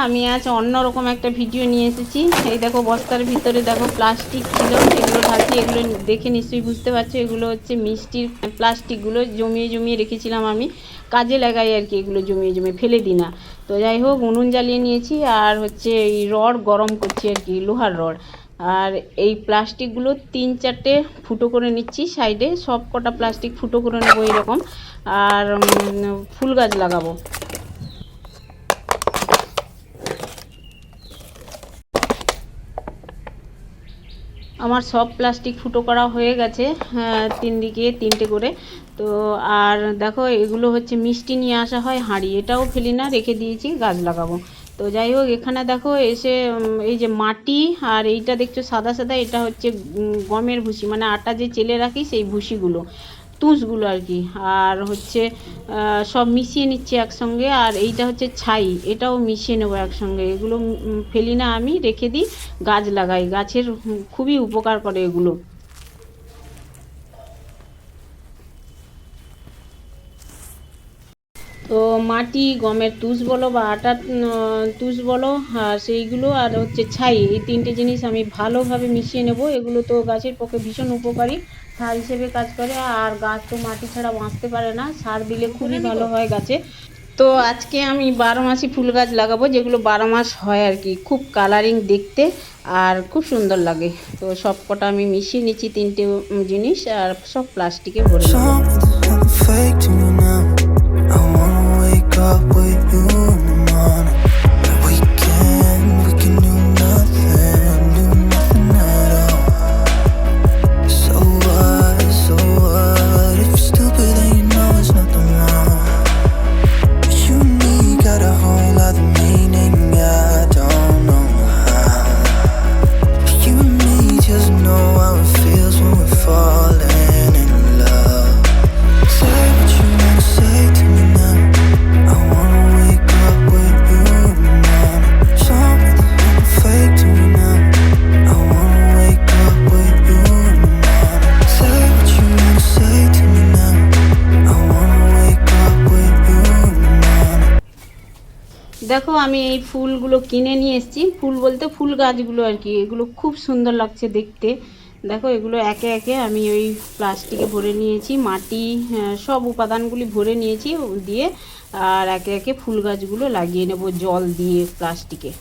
আমি আজ অন্যরকম একটা ভিডিও নিয়ে এসেছি। এই দেখো বস্তার ভিতরে দেখো প্লাস্টিক ছিল, এগুলো ঢালছি। এগুলো দেখে নিশ্চয়ই বুঝতে পারছো এগুলো হচ্ছে মিষ্টির প্লাস্টিকগুলো জমিয়ে জমিয়ে রেখেছিলাম আমি, কাজে লাগাই আর কি, এগুলো জমিয়ে জমিয়ে ফেলে দিই না। তো যাই হোক, উনুন জ্বালিয়ে নিয়েছি আর হচ্ছে এই রড গরম করছি আর কি, লোহার রড। আর এই প্লাস্টিকগুলো 3-4টে ফুটো করে নিচ্ছি সাইডে, সব কটা প্লাস্টিক ফুটো করে নেবো এরকম। আর ফুল গাছ লাগাবো। আমার সব প্লাস্টিক ফুটো করা হয়ে গেছে, 3 দিকে 3টে করে। তো আর দেখো এগুলো হচ্ছে মিষ্টি নিয়ে আসা হয় হাঁড়ি, এটাও ফেলি না, রেখে দিয়েছি, গাছ লাগাবো। তো যাই হোক, এখানে দেখো এসে এই যে মাটি আর এইটা দেখছো সাদা সাদা, এটা হচ্ছে গমের ভুসি, মানে আটা যে চেলে রাখি সেই ভুসিগুলো, তুষগুলো আর কি। আর হচ্ছে সব মিশিয়ে নিচ্ছি একসঙ্গে। আর এইটা হচ্ছে ছাই, এটাও মিশিয়ে নেবো একসঙ্গে। এগুলো ফেলি না আমি, রেখে দিই, গাছ লাগাই, গাছের খুবই উপকার করে এগুলো। তো মাটি, গমের তুষ বলো বা আটার তুষ বলো, আর সেইগুলো আর হচ্ছে ছাই, এই 3টে জিনিস আমি ভালোভাবে মিশিয়ে নেব। এগুলো তো গাছের পক্ষে ভীষণ উপকারী, সার হিসেবে কাজ করে। আর গাছ তো মাটি ছাড়া বাঁচতে পারে না, সার দিলে খুবই ভালো হয় গাছে। তো আজকে আমি 12 মাসি ফুল গাছ লাগাবো, যেগুলো 12 মাস হয় আর কি, খুব কালারিং দেখতে আর খুব সুন্দর লাগে। তো সব কটা আমি মিশিয়ে নিচ্ছি, 3টে জিনিস, আর সব প্লাস্টিকে ভরে নেবো। Up with you in the morning. We can do nothing at all. So what, if you're stupid then you know it's nothing wrong. You and me got a whole other meaning, I don't know how. You and me just know how it feels when we're falling in love. Say what you wanna say to me now. I wanna wake up with you in the morning. Something fake to me now. I wanna wake up with you in the morning. Say what you wanna say to me now. I wanna wake up with you in the morning. দেখো আমি এই ফুলগুলো কিনে নিয়ে এসেছি, ফুল বলতে ফুল গাছগুলো আর কি, এগুলো খুব সুন্দর লাগছে দেখতে। দেখো এগুলো একে একে আমি ওই প্লাস্টিকে ভরে নিয়েছি, মাটি সব উপাদানগুলি ভরে নিয়েছি দিয়ে, আর একে একে ফুল গাছগুলো লাগিয়ে নেব জল দিয়ে প্লাস্টিকে।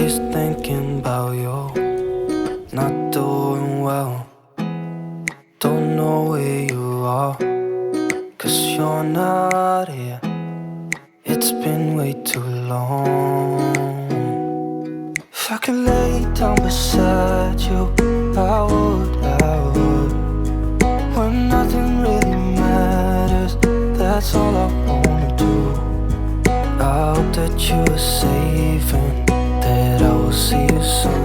Is thinking about you, not doing well. Don't know where you are, 'cause you're not here. It's been way too long. If I could lay down beside you, I would. When nothing really matters, that's all I wanna do. I hope that you are safe and that I will see you soon.